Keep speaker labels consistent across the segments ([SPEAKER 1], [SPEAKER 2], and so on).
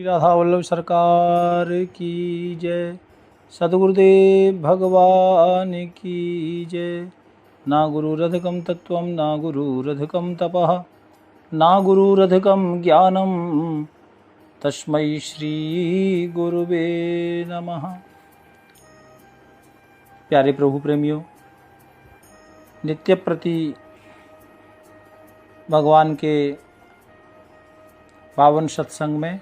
[SPEAKER 1] राधा वल्लभ सरकार की जय। सद्गुरुदेव भगवान की जय। ना गुरुरधिकं तत्त्वं ना गुरुरधिकं तपः ना गुरुरधिकं ज्ञानं तस्मै श्री गुरुवे नमः। प्यारे प्रभु प्रेमियों, नित्य प्रति भगवान के पावन सत्संग में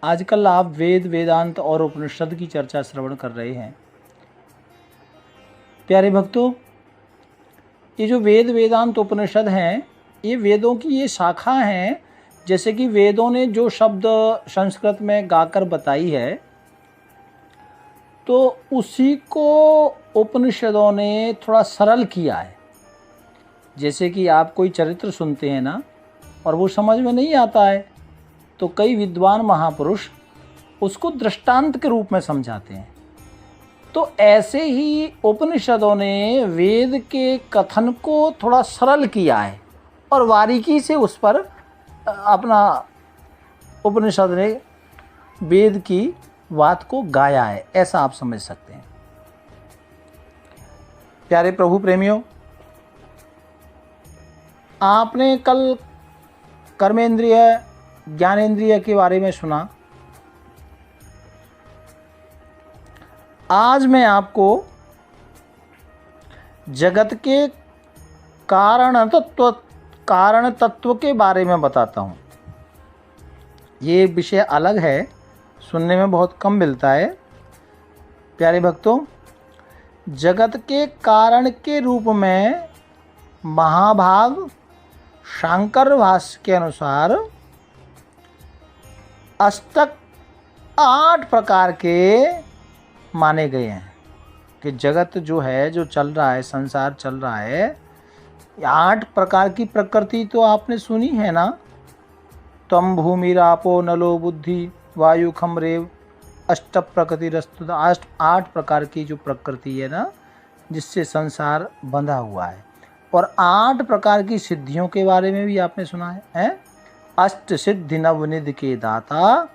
[SPEAKER 1] आजकल आप वेद वेदांत और उपनिषद की चर्चा श्रवण कर रहे हैं। प्यारे भक्तों, ये जो वेद वेदांत उपनिषद हैं, ये वेदों की ये शाखा हैं। जैसे कि वेदों ने जो शब्द संस्कृत में गाकर बताई है, तो उसी को उपनिषदों ने थोड़ा सरल किया है। जैसे कि आप कोई चरित्र सुनते हैं ना, और वो समझ में नहीं आता है, तो कई विद्वान महापुरुष उसको दृष्टांत के रूप में समझाते हैं। तो ऐसे ही उपनिषदों ने वेद के कथन को थोड़ा सरल किया है और बारीकी से उस पर अपना उपनिषद ने वेद की बात को गाया है, ऐसा आप समझ सकते हैं। प्यारे प्रभु प्रेमियों, आपने कल कर्मेंद्रिय ज्ञानेंद्रिय के बारे में सुना। आज मैं आपको जगत के कारण तत्व के बारे में बताता हूँ। ये विषय अलग है, सुनने में बहुत कम मिलता है। प्यारे भक्तों, जगत के कारण के रूप में महाभाग शांकर भाष्य के अनुसार अष्टक 8 प्रकार के माने गए हैं कि जगत जो है, जो चल रहा है, संसार चल रहा है, 8 प्रकार की प्रकृति तो आपने सुनी है ना। त्वं भूमिरापो नलो बुद्धि वायु खम रेव अष्ट प्रकृति रस्तु। 8 प्रकार की जो प्रकृति है ना, जिससे संसार बंधा हुआ है। और 8 प्रकार की सिद्धियों के बारे में भी आपने सुना है। अष्ट सिद्धि नवनिधि के दाता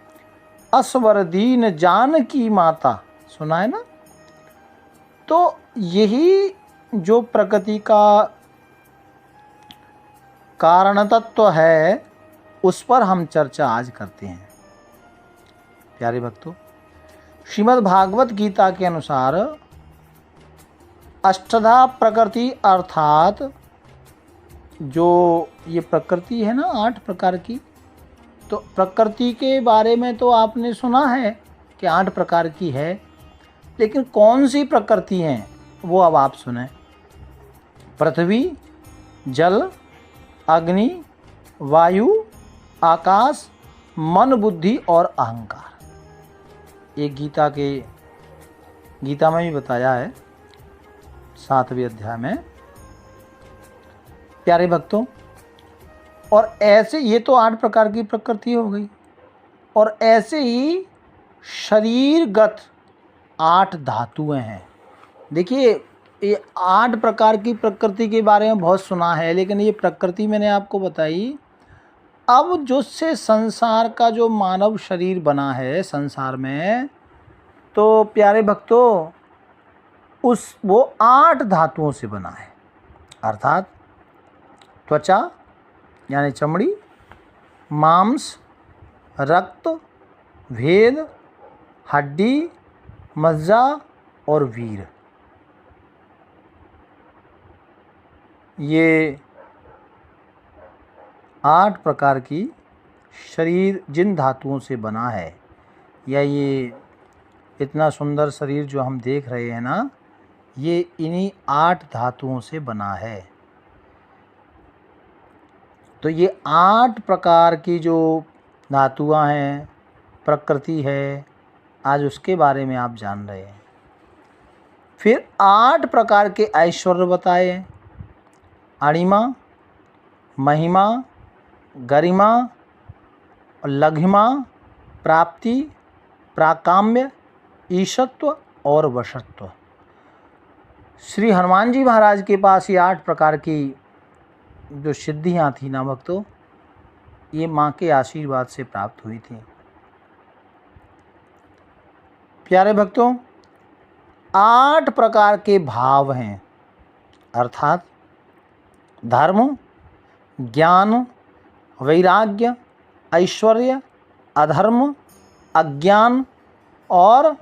[SPEAKER 1] असवर दीन जानकी माता, सुना है ना। तो यही जो प्रकृति का कारण तत्व है, उस पर हम चर्चा आज करते हैं। प्यारे भक्तों, श्रीमद् भागवत गीता के अनुसार अष्टधा प्रकृति अर्थात जो ये प्रकृति है ना 8 प्रकार की, तो प्रकृति के बारे में तो आपने सुना है कि 8 प्रकार की है, लेकिन कौन सी प्रकृति हैं वो अब आप सुने। पृथ्वी, जल, अग्नि, वायु, आकाश, मन, बुद्धि और अहंकार। ये गीता में भी बताया है 7वें अध्याय में। प्यारे भक्तों, और ऐसे ये तो 8 प्रकार की प्रकृति हो गई, और ऐसे ही शरीरगत 8 धातुएं हैं। देखिए, ये 8 प्रकार की प्रकृति के बारे में बहुत सुना है, लेकिन ये प्रकृति मैंने आपको बताई। अब जो से संसार का जो मानव शरीर बना है संसार में, तो प्यारे भक्तों वो 8 धातुओं से बना है। अर्थात त्वचा यानी चमड़ी, मांस, रक्त, भेद, हड्डी, मज्जा और वीर। ये 8 प्रकार की शरीर जिन धातुओं से बना है, या ये इतना सुंदर शरीर जो हम देख रहे हैं ना, ये इन्हीं 8 धातुओं से बना है। तो ये 8 प्रकार की जो धातुआं हैं, प्रकृति है, आज उसके बारे में आप जान रहे हैं। फिर 8 प्रकार के ऐश्वर्य बताए हैं। अणिमा, महिमा, गरिमा, लघिमा, प्राप्ति, प्राकाम्य, ईशत्व और वशत्व। श्री हनुमान जी महाराज के पास ये 8 प्रकार की जो सिद्धियाँ थी ना भक्तों, ये माँ के आशीर्वाद से प्राप्त हुई थी। प्यारे भक्तों, 8 प्रकार के भाव हैं, अर्थात धर्म, ज्ञान, वैराग्य, ऐश्वर्य, अधर्म, अज्ञान और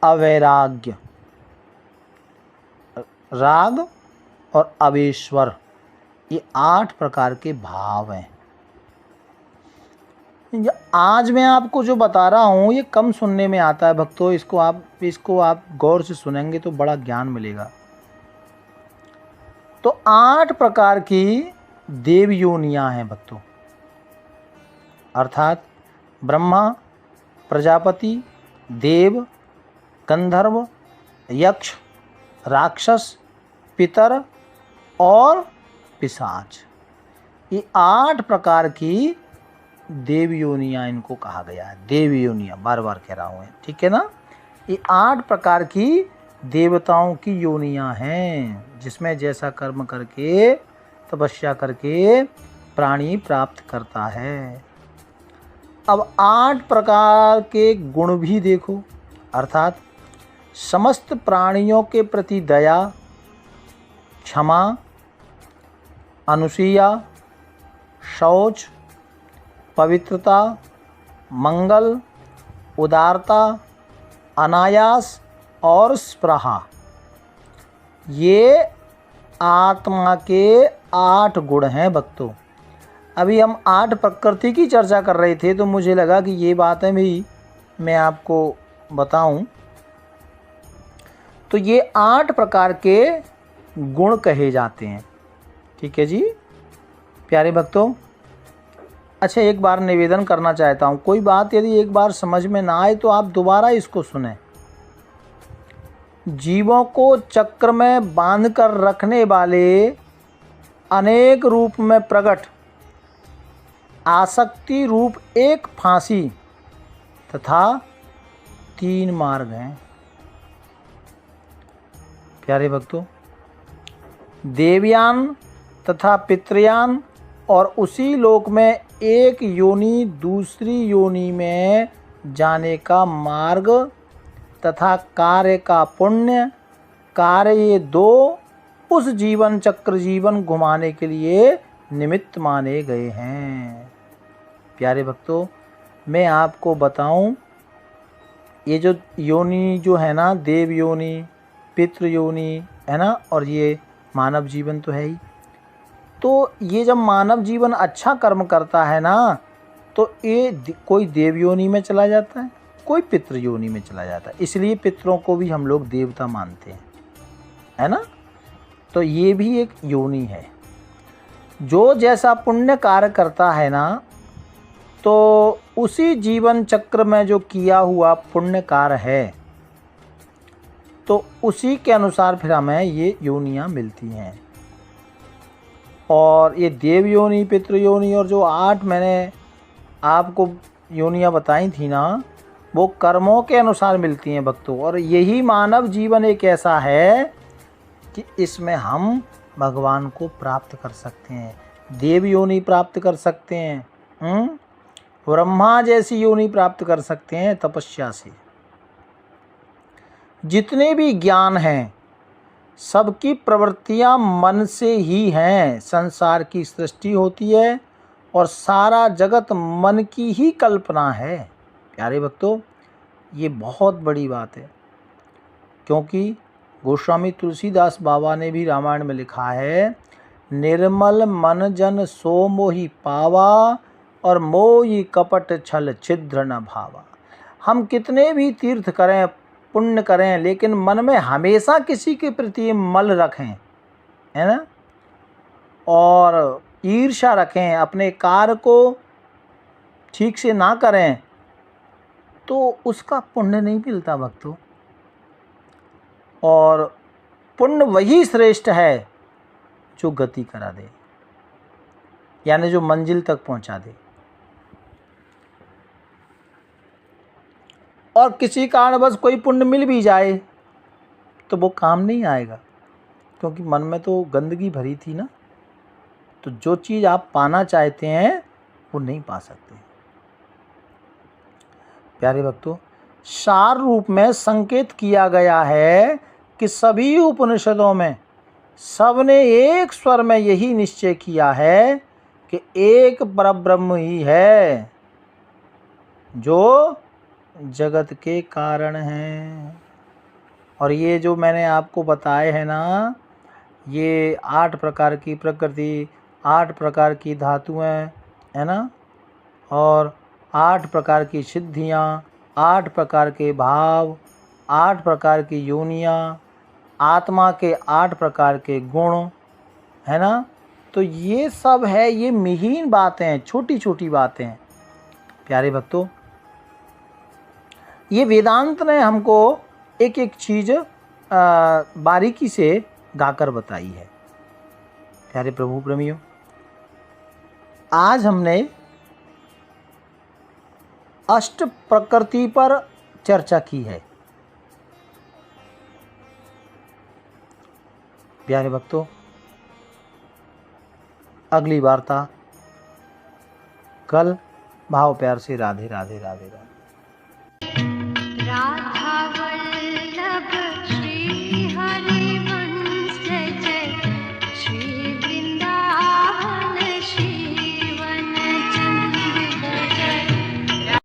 [SPEAKER 1] अवैराग्य, राग और अवेश्वर। ये 8 प्रकार के भाव हैं। आज मैं आपको जो बता रहा हूँ ये कम सुनने में आता है भक्तों, इसको आप गौर से सुनेंगे तो बड़ा ज्ञान मिलेगा। तो 8 प्रकार की देव योनियाँ हैं भक्तों, अर्थात ब्रह्मा, प्रजापति, देव, गंधर्व, यक्ष, राक्षस, पितर और पिशाच। ये 8 प्रकार की देव योनियाँ इनको कहा गया है। देव योनियाँ बार बार कह रहा हूँ, ठीक है ना। ये 8 प्रकार की देवताओं की योनियाँ हैं, जिसमें जैसा कर्म करके, तपस्या करके प्राणी प्राप्त करता है। अब 8 प्रकार के गुण भी देखो, अर्थात समस्त प्राणियों के प्रति दया, क्षमा, अनुसूया, शौच, पवित्रता, मंगल, उदारता, अनायास और स्पृहा। ये आत्मा के 8 गुण हैं भक्तों। अभी हम 8 प्रकृति की चर्चा कर रहे थे तो मुझे लगा कि ये बातें भी मैं आपको बताऊं। तो ये 8 प्रकार के गुण कहे जाते हैं, ठीक है जी प्यारे भक्तों। अच्छा, एक बार निवेदन करना चाहता हूँ, कोई बात यदि एक बार समझ में ना आए तो आप दोबारा इसको सुने। जीवों को चक्र में बांध कर रखने वाले अनेक रूप में प्रकट आसक्ति रूप एक फांसी तथा 3 मार्ग हैं। प्यारे भक्तों, देवयान तथा पितृयान और उसी लोक में एक योनि दूसरी योनि में जाने का मार्ग तथा कार्य का पुण्य कार्य, ये 2 उस जीवन चक्र जीवन घुमाने के लिए निमित्त माने गए हैं। प्यारे भक्तों, मैं आपको बताऊं, ये जो योनि जो है ना, देव योनि, पितृ योनि है ना, और ये मानव जीवन तो है ही। तो ये जब मानव जीवन अच्छा कर्म करता है ना, तो ये कोई देव योनि में चला जाता है, कोई पितृ योनि में चला जाता है। इसलिए पितरों को भी हम लोग देवता मानते हैं, है ना। तो ये भी एक योनि है। जो जैसा पुण्य कार्य करता है ना, तो उसी जीवन चक्र में जो किया हुआ पुण्य कार्य है, तो उसी के अनुसार फिर हमें ये योनियाँ मिलती हैं। और ये देव योनि, पितृ योनि और जो 8 मैंने आपको योनियाँ बताई थी ना, वो कर्मों के अनुसार मिलती हैं भक्तों। और यही मानव जीवन एक ऐसा है कि इसमें हम भगवान को प्राप्त कर सकते हैं, देव योनि प्राप्त कर सकते हैं, ब्रह्मा जैसी योनि प्राप्त कर सकते हैं तपस्या से। जितने भी ज्ञान हैं सबकी प्रवृत्तियां मन से ही हैं। संसार की सृष्टि होती है और सारा जगत मन की ही कल्पना है। प्यारे भक्तों, ये बहुत बड़ी बात है, क्योंकि गोस्वामी तुलसीदास बाबा ने भी रामायण में लिखा है, निर्मल मन जन सो मोहि पावा और मोहि कपट छल छिद्र न भावा। हम कितने भी तीर्थ करें, पुण्य करें, लेकिन मन में हमेशा किसी के प्रति मल रखें, है ना, और ईर्ष्या रखें, अपने कार्य को ठीक से ना करें, तो उसका पुण्य नहीं मिलता भक्तों। और पुण्य वही श्रेष्ठ है जो गति करा दे, यानी जो मंजिल तक पहुंचा दे। और किसी कारणवश कोई पुण्य मिल भी जाए तो वो काम नहीं आएगा, क्योंकि मन में तो गंदगी भरी थी ना। तो जो चीज़ आप पाना चाहते हैं वो नहीं पा सकते। प्यारे भक्तों, सार रूप में संकेत किया गया है कि सभी उपनिषदों में सबने एक स्वर में यही निश्चय किया है कि एक परब्रह्म ही है जो जगत के कारण है। और ये जो मैंने आपको बताए हैं ना, ये 8 प्रकार की प्रकृति, 8 प्रकार की धातुएं, है ना, और 8 प्रकार की सिद्धियाँ, 8 प्रकार के भाव, 8 प्रकार की योनियाँ, आत्मा के 8 प्रकार के गुण, है ना। तो ये सब है, ये मिहीन बातें हैं, छोटी छोटी बातें हैं प्यारे भक्तों। ये वेदांत ने हमको एक एक चीज़ बारीकी से गाकर बताई है। प्यारे प्रभु प्रेमियों, आज हमने अष्ट प्रकृति पर चर्चा की है। प्यारे भक्तों, अगली वार्ता कल। भाव प्यार से राधे राधे राधे राधे।